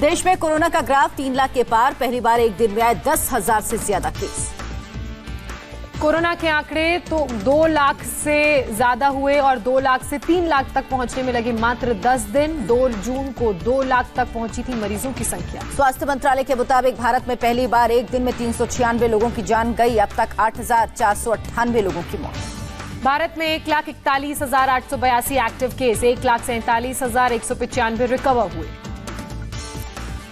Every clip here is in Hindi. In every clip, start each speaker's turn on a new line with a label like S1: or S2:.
S1: देश में कोरोना का ग्राफ 3 लाख के पार। पहली बार एक दिन में आए 10,000 से ज्यादा केस।
S2: कोरोना के आंकड़े तो 2 लाख से ज्यादा हुए और 2 लाख से 3 लाख तक पहुंचने में लगे मात्र 10 दिन। 2 जून को 2 लाख तक पहुंची थी मरीजों की संख्या।
S1: स्वास्थ्य मंत्रालय के मुताबिक भारत में पहली बार एक दिन में 396 लोगों की जान गई। अब तक 8,498 लोगों की मौत।
S2: भारत में 1,41,882 एक्टिव केस, 1,47,195 रिकवर हुए।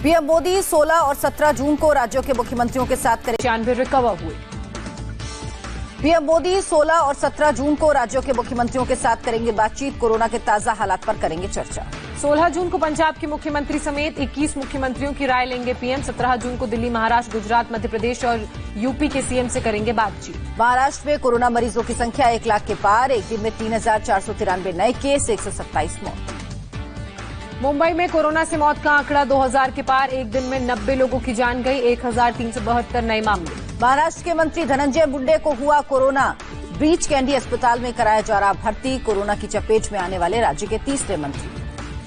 S1: पीएम मोदी 16 और 17 जून को राज्यों के मुख्यमंत्रियों के साथ करेंगे
S2: 95 रिकवर हुए।
S1: पीएम मोदी 16 और 17 जून को राज्यों के मुख्यमंत्रियों के साथ करेंगे बातचीत। कोरोना के ताजा हालात पर करेंगे चर्चा।
S2: 16 जून को पंजाब के मुख्यमंत्री समेत 21 मुख्यमंत्रियों की राय लेंगे पीएम। 17 जून को दिल्ली, महाराष्ट्र, गुजरात, मध्य प्रदेश और यूपी के सीएम से करेंगे बातचीत।
S1: महाराष्ट्र में कोरोना मरीजों की संख्या 1 लाख के पार। एक दिन में 3,493 नए केस, 127 मौत।
S2: मुंबई में कोरोना से मौत का आंकड़ा 2,000 के पार। एक दिन में 90 लोगों की जान गई, 1,372 नए मामले।
S1: महाराष्ट्र के मंत्री धनंजय मुंडे को हुआ कोरोना। ब्रीच कैंडी अस्पताल में कराया जा रहा भर्ती। कोरोना की चपेट में आने वाले राज्य के तीसरे मंत्री।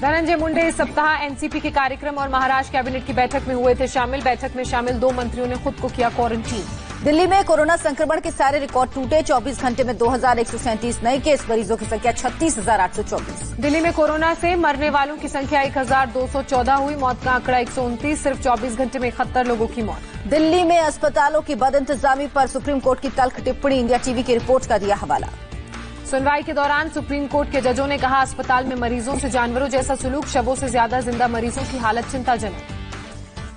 S2: धनंजय मुंडे इस सप्ताह एनसीपी के कार्यक्रम और महाराष्ट्र कैबिनेट की बैठक में हुए थे शामिल। बैठक में शामिल 2 मंत्रियों ने खुद को किया क्वारंटीन।
S1: दिल्ली में कोरोना संक्रमण के सारे रिकॉर्ड टूटे। 24 घंटे में 2,137 नए केस। मरीजों की संख्या 36,824।
S2: दिल्ली में कोरोना से मरने वालों की संख्या 1,214 हुई। मौत का आंकड़ा 129। सिर्फ 24 घंटे में 71 लोगों की मौत।
S1: दिल्ली में अस्पतालों की बदइंतजामी पर सुप्रीम कोर्ट की तल्ख टिप्पणी। इंडिया टीवी की रिपोर्ट का दिया हवाला।
S2: सुनवाई के दौरान सुप्रीम कोर्ट के जजों ने कहा, अस्पताल में मरीजों से जानवरों जैसा सुलूक, शवों से ज्यादा जिंदा मरीजों की हालत चिंताजनक।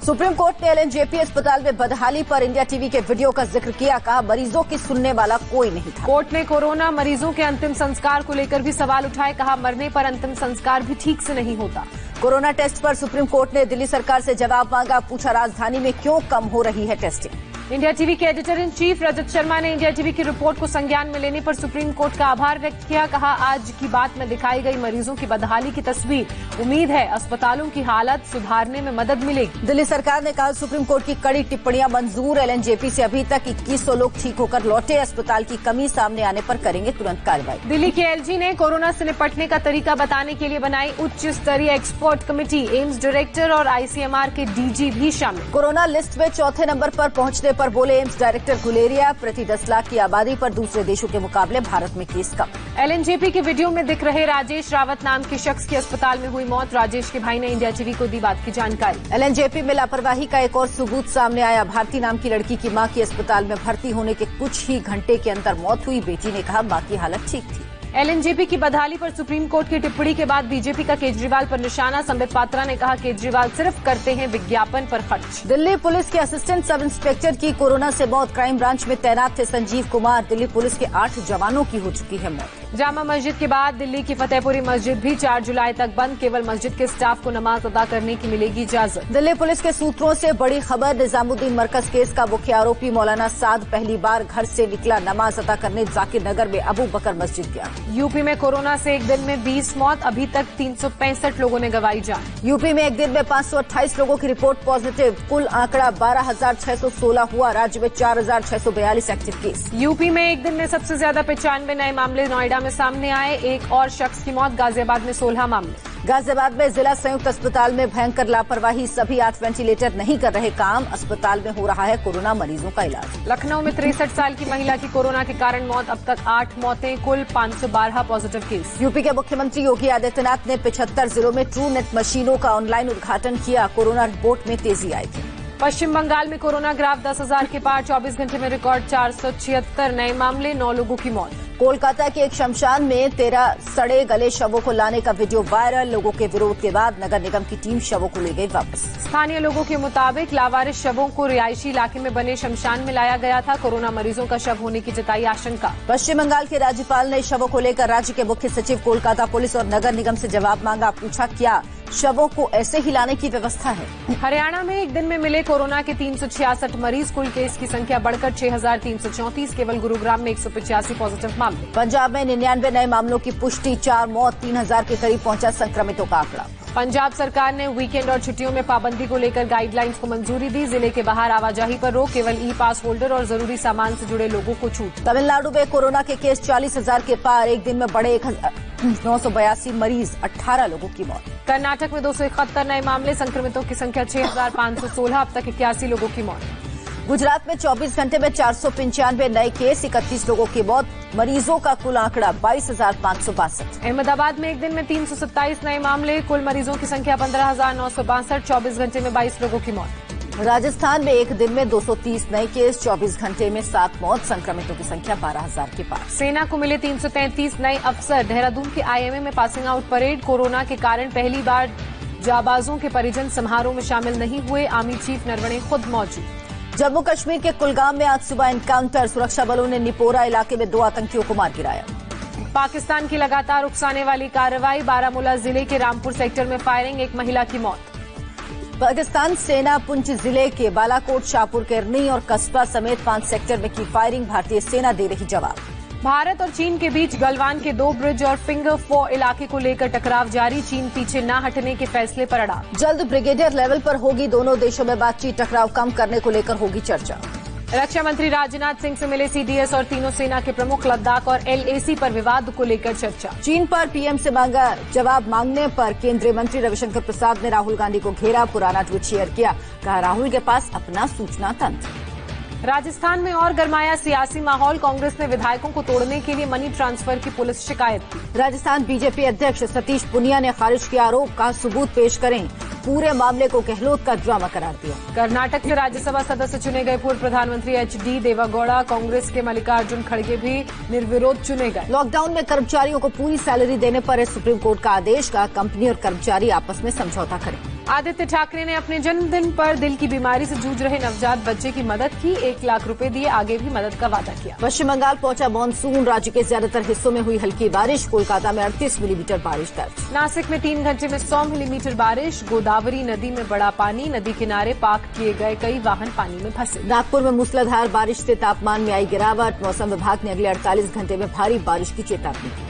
S1: सुप्रीम कोर्ट ने एलएनजेपी अस्पताल में बदहाली पर इंडिया टीवी के वीडियो का जिक्र किया। कहा, मरीजों की सुनने वाला कोई नहीं था।
S2: कोर्ट ने कोरोना मरीजों के अंतिम संस्कार को लेकर भी सवाल उठाए। कहा, मरने पर अंतिम संस्कार भी ठीक से नहीं होता।
S1: कोरोना टेस्ट पर सुप्रीम कोर्ट ने दिल्ली सरकार से जवाब मांगा। पूछा, राजधानी में क्यों कम हो रही है टेस्टिंग।
S2: इंडिया टीवी के editor in chief Rajat Sharma ने इंडिया टीवी की रिपोर्ट को संज्ञान में लेने पर सुप्रीम कोर्ट का आभार व्यक्त किया। कहा, आज की बात में दिखाई गई मरीजों की बदहाली की तस्वीर। उम्मीद है अस्पतालों की हालत सुधारने में मदद मिलेगी।
S1: दिल्ली सरकार ने कहा, सुप्रीम कोर्ट की कड़ी टिप्पणियां मंजूर। एलएनजेपी से अभी तक 2100 लोग ठीक होकर लौटे। अस्पताल की कमी सामने आने पर करेंगे तुरंत कार्रवाई।
S2: दिल्ली के एलजी ने कोरोना से निपटने का तरीका बताने के लिए बनाई उच्च स्तरीय एक्सपर्ट कमेटी। एम्स डायरेक्टर और आईसीएमआर के डीजी भी शामिल।
S1: कोरोना लिस्ट में चौथे नंबर पर पहुंचने पर बोले एम्स डायरेक्टर गुलेरिया, प्रति 10 लाख की आबादी पर दूसरे देशों के मुकाबले भारत में केस कम।
S2: एलएनजेपी के वीडियो में दिख रहे राजेश रावत नाम के शख्स की अस्पताल में हुई मौत। राजेश के भाई ने इंडिया टीवी को दी बात की जानकारी।
S1: एलएनजेपी में लापरवाही का एक और सबूत सामने आया। भारती नाम की लड़की की मां की अस्पताल में भर्ती होने के कुछ ही घंटे के अंदर मौत हुई। बेटी ने कहा, मां की हालत ठीक थी।
S2: एलएनजेपी की बदहाली पर सुप्रीम कोर्ट की टिप्पणी के बाद बीजेपी का केजरीवाल पर निशाना। संबित पात्रा ने कहा, केजरीवाल सिर्फ करते हैं विज्ञापन पर खर्च।
S1: दिल्ली पुलिस के असिस्टेंट सब इंस्पेक्टर की कोरोना से मौत। क्राइम ब्रांच में तैनात थे संजीव कुमार। दिल्ली पुलिस के 8 जवानों की हो चुकी है मौत।
S2: जामा मस्जिद के बाद दिल्ली की फतेहपुरी मस्जिद भी 4 जुलाई तक बंद। केवल मस्जिद के स्टाफ को नमाज अदा करने की मिलेगी इजाजत।
S1: दिल्ली पुलिस के सूत्रों से बड़ी खबर। निजामुद्दीन मरकज केस का मुख्य आरोपी मौलाना साद पहली बार घर से निकला। नमाज अदा करने जाकिर नगर में अबू बकर मस्जिद गया।
S2: यूपी में कोरोना से एक दिन में 20 मौत। अभी तक 365 लोगों ने गंवाई जान।
S1: यूपी में एक दिन में 528 लोगों की रिपोर्ट पॉजिटिव। कुल आंकड़ा 12,616 हुआ। राज्य में 4,642 एक्टिव केस।
S2: यूपी में एक दिन में सबसे ज्यादा 95 नए मामले नोएडा में सामने आए। एक और शख्स की मौत। गाजियाबाद में 16 मामले।
S1: गाजियाबाद में जिला संयुक्त अस्पताल में भयंकर लापरवाही। सभी 8 वेंटिलेटर नहीं कर रहे काम। अस्पताल में हो रहा है कोरोना मरीजों का इलाज।
S2: लखनऊ में 63 साल की महिला की कोरोना के कारण मौत। अब तक 8 मौतें, कुल 512 पॉजिटिव केस।
S1: यूपी के मुख्यमंत्री योगी आदित्यनाथ ने 75 जिलों में ट्रू नेट मशीनों का ऑनलाइन उद्घाटन किया। कोरोना रिपोर्ट में तेजी आएगी।
S2: पश्चिम बंगाल में कोरोना ग्राफ 10,000 के पार। 24 घंटे में रिकॉर्ड 476 नए मामले, 9 लोगों की मौत।
S1: कोलकाता के एक शमशान में 13 सड़े गले शवों को लाने का वीडियो वायरल। लोगों के विरोध के बाद नगर निगम की टीम शवों को ले गई वापस।
S2: स्थानीय लोगों के मुताबिक लावारिस शवों को रिहायशी इलाके में बने शमशान में लाया गया था। कोरोना मरीजों का शव होने की जताई आशंका।
S1: पश्चिम बंगाल के राज्यपाल ने शवों को लेकर राज्य के मुख्य सचिव, कोलकाता पुलिस और नगर निगम से जवाब मांगा। पूछा, क्या शवों को ऐसे ही लाने की व्यवस्था है।
S2: हरियाणा में एक दिन में मिले कोरोना के 366 मरीज। कुल केस की संख्या बढ़कर 6,334। केवल गुरुग्राम में 185 पॉजिटिव मामले।
S1: पंजाब में 99 नए मामलों की पुष्टि। 4 मौत, 3,000 के करीब पहुंचा संक्रमितों का आंकड़ा।
S2: पंजाब सरकार ने वीकेंड और छुट्टियों में पाबंदी को लेकर गाइडलाइंस को मंजूरी दी। जिले के बाहर आवाजाही पर रोक। केवल ई पास होल्डर और जरूरी सामान से जुड़े लोगों को छूट।
S1: तमिलनाडु में कोरोना के केस 40,000 के पार। एक दिन में बढ़े 982 मरीज, 18 लोगों की मौत।
S2: कर्नाटक में 271 नए मामले, संक्रमितों की संख्या 6,516, अब तक 81 लोगों की मौत।
S1: गुजरात में 24 घंटे में 495 नए केस, 31 लोगों की मौत, मरीजों का कुल आंकड़ा 22,562।
S2: अहमदाबाद में एक दिन में 327 नए मामले, कुल मरीजों की संख्या 15,962, 24 घंटे में 22 लोगों की मौत।
S1: राजस्थान में एक दिन में 230 नए केस, 24 घंटे में 7 मौत, संक्रमितों की संख्या 12,000 के पार।
S2: सेना को मिले 333 नए अफसर, देहरादून के आईएमए में पासिंग आउट परेड, कोरोना के कारण पहली बार जाबाजों के परिजन समारोह में शामिल नहीं हुए, आर्मी चीफ नरवणे खुद मौजूद।
S1: जम्मू कश्मीर के कुलगाम में आज सुबह एनकाउंटर, सुरक्षा बलों ने निपोरा इलाके में 2 आतंकियों को मार गिराया।
S2: पाकिस्तान की लगातार उकसाने वाली कार्रवाई, बारामूला जिले के रामपुर सेक्टर में फायरिंग, एक महिला की मौत।
S1: पाकिस्तान सेना पुंछ जिले के बालाकोट, शाहपुर, केरनी और कस्बा समेत 5 सेक्टर में की फायरिंग, भारतीय सेना दे रही जवाब।
S2: भारत और चीन के बीच गलवान के 2 ब्रिज और फिंगर 4 इलाके को लेकर टकराव जारी, चीन पीछे न हटने के फैसले पर अड़ा।
S1: जल्द ब्रिगेडियर लेवल पर होगी दोनों देशों में बातचीत, टकराव कम करने को लेकर होगी चर्चा।
S2: रक्षा मंत्री राजनाथ सिंह से मिले सीडीएस और तीनों सेना के प्रमुख, लद्दाख और एलएसी पर विवाद को लेकर चर्चा।
S1: चीन पर पीएम से मांगा जवाब मांगने पर केंद्रीय मंत्री रविशंकर प्रसाद ने राहुल गांधी को घेरा, पुराना ट्वीट शेयर किया, कहा राहुल के पास अपना सूचना तंत्र।
S2: राजस्थान में और गरमाया सियासी माहौल, कांग्रेस ने विधायकों को तोड़ने के लिए मनी ट्रांसफर की पुलिस शिकायत की।
S1: राजस्थान बीजेपी अध्यक्ष सतीश पुनिया ने खारिज किया आरोप, कहा सबूत पेश करें, पूरे मामले को गहलोत का ड्रामा करार दिया।
S2: कर्नाटक के राज्यसभा सदस्य चुने गए पूर्व प्रधानमंत्री एचडी देवेगौड़ा, कांग्रेस के मल्लिकार्जुन खड़गे भी निर्विरोध चुने गए।
S1: लॉकडाउन में कर्मचारियों को पूरी सैलरी देने पर है सुप्रीम कोर्ट का आदेश, का कंपनी और कर्मचारी आपस में समझौता करें।
S2: आदित्य ठाकरे ने अपने जन्मदिन पर दिल की बीमारी से जूझ रहे नवजात बच्चे की मदद की, 1 लाख रुपए दिए, आगे भी मदद का वादा किया।
S1: पश्चिम बंगाल पहुंचा मानसून, राज्य के ज्यादातर हिस्सों में हुई हल्की बारिश, कोलकाता में 38 मिलीमीटर बारिश दर्ज।
S2: नासिक में 3 घंटे में 100 मिलीमीटर बारिश, गोदावरी नदी में बड़ा पानी, नदी किनारे पार्क किए गए कई वाहन पानी में फंसे।
S1: नागपुर में मूसलाधार बारिश से तापमान में आई गिरावट, मौसम विभाग ने अगले 48 घंटे में भारी बारिश की चेतावनी दी।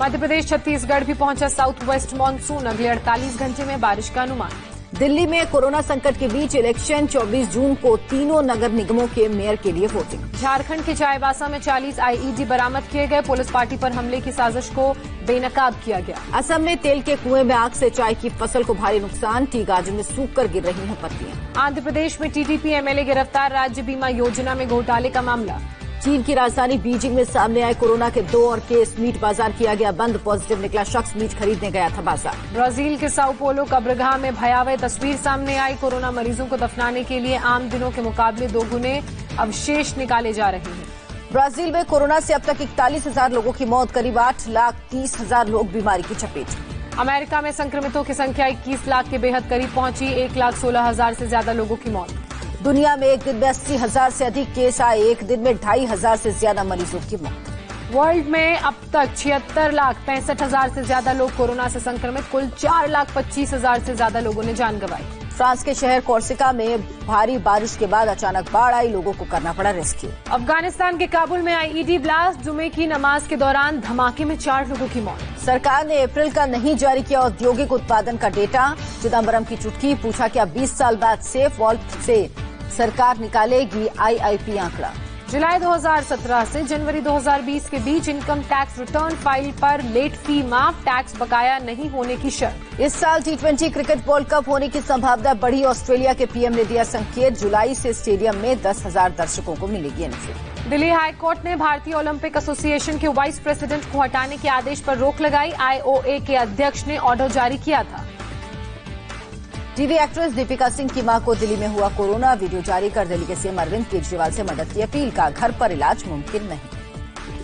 S2: मध्य प्रदेश छत्तीसगढ़ भी पहुंचा साउथ वेस्ट मानसून, अगले 48 घंटे में बारिश का अनुमान।
S1: दिल्ली में कोरोना संकट के बीच इलेक्शन, 24 जून को तीनों नगर निगमों के मेयर के लिए वोटिंग।
S2: झारखंड के चाईबासा में 40 आईईडी बरामद किए गए, पुलिस पार्टी पर हमले की साजिश को बेनकाब किया गया।
S1: असम में तेल के कुएं में आग से चाय की फसल को भारी नुकसान, टी गार्डन में सूख कर गिर रही हैं पत्तियां।
S2: आंध्र प्रदेश में टीडीपी एमएलए गिरफ्तार, राज्य बीमा योजना में घोटाले का मामला।
S1: चीन की राजधानी बीजिंग में सामने आए कोरोना के 2 और केस, मीट बाजार किया गया बंद, पॉजिटिव निकला शख्स मीट खरीदने गया था बाजार।
S2: ब्राजील के साओ पोलो कब्रगाह में भयावह तस्वीर सामने आई, कोरोना मरीजों को दफनाने के लिए आम दिनों के मुकाबले 2 गुने अवशेष निकाले जा रहे हैं।
S1: ब्राजील में कोरोना से अब तक 41,000 लोगों की मौत, करीब 8,30,000 लोग बीमारी की चपेट।
S2: अमेरिका में संक्रमितों की संख्या 21 लाख के बेहद करीब पहुंची, 1,16,000 से ज्यादा लोगों की मौत।
S1: दुनिया में एक दिन में 80,000 से अधिक केस आए, एक दिन में 2,500 से ज्यादा मरीजों की मौत।
S2: वर्ल्ड में अब तक 76,65,000 से ज्यादा लोग कोरोना से संक्रमित, कुल 4,25,000 से ज्यादा लोगों ने जान गंवाई। फ्रांस के शहर कोर्सिका में भारी बारिश के बाद अचानक बाढ़ आई, लोगों को करना पड़ा रेस्क्यू। अफगानिस्तान के काबुल में आईईडी ब्लास्ट, जुमे की नमाज के दौरान धमाके में 4 लोगों की मौत। सरकार ने अप्रैल का नहीं जारी किया औद्योगिक उत्पादन का डेटा, चिदम्बरम की चुटकी, पूछा क्या 20 साल बाद सेफ वॉल्ट से सरकार निकालेगी आईआईपी आंकड़ा। जुलाई 2017 से जनवरी 2020 के बीच इनकम टैक्स रिटर्न फाइल पर लेट फी माफ, टैक्स बकाया नहीं होने की शर्त। इस साल T20 क्रिकेट वर्ल्ड कप होने की संभावना बढ़ी, ऑस्ट्रेलिया के पीएम ने दिया संकेत, जुलाई से स्टेडियम में 10,000 दर्शकों को मिलेगी एंट्री। दिल्ली हाईकोर्ट ने भारतीय ओलंपिक एसोसिएशन के वाइस प्रेसिडेंट को हटाने के आदेश पर रोक लगाई, आईओए के अध्यक्ष ने ऑर्डर जारी किया था। टीवी एक्ट्रेस दीपिका सिंह की मां को दिल्ली में हुआ कोरोना, वीडियो जारी कर दिल्ली के सीएम अरविंद केजरीवाल से मदद की अपील, का घर पर इलाज मुमकिन नहीं।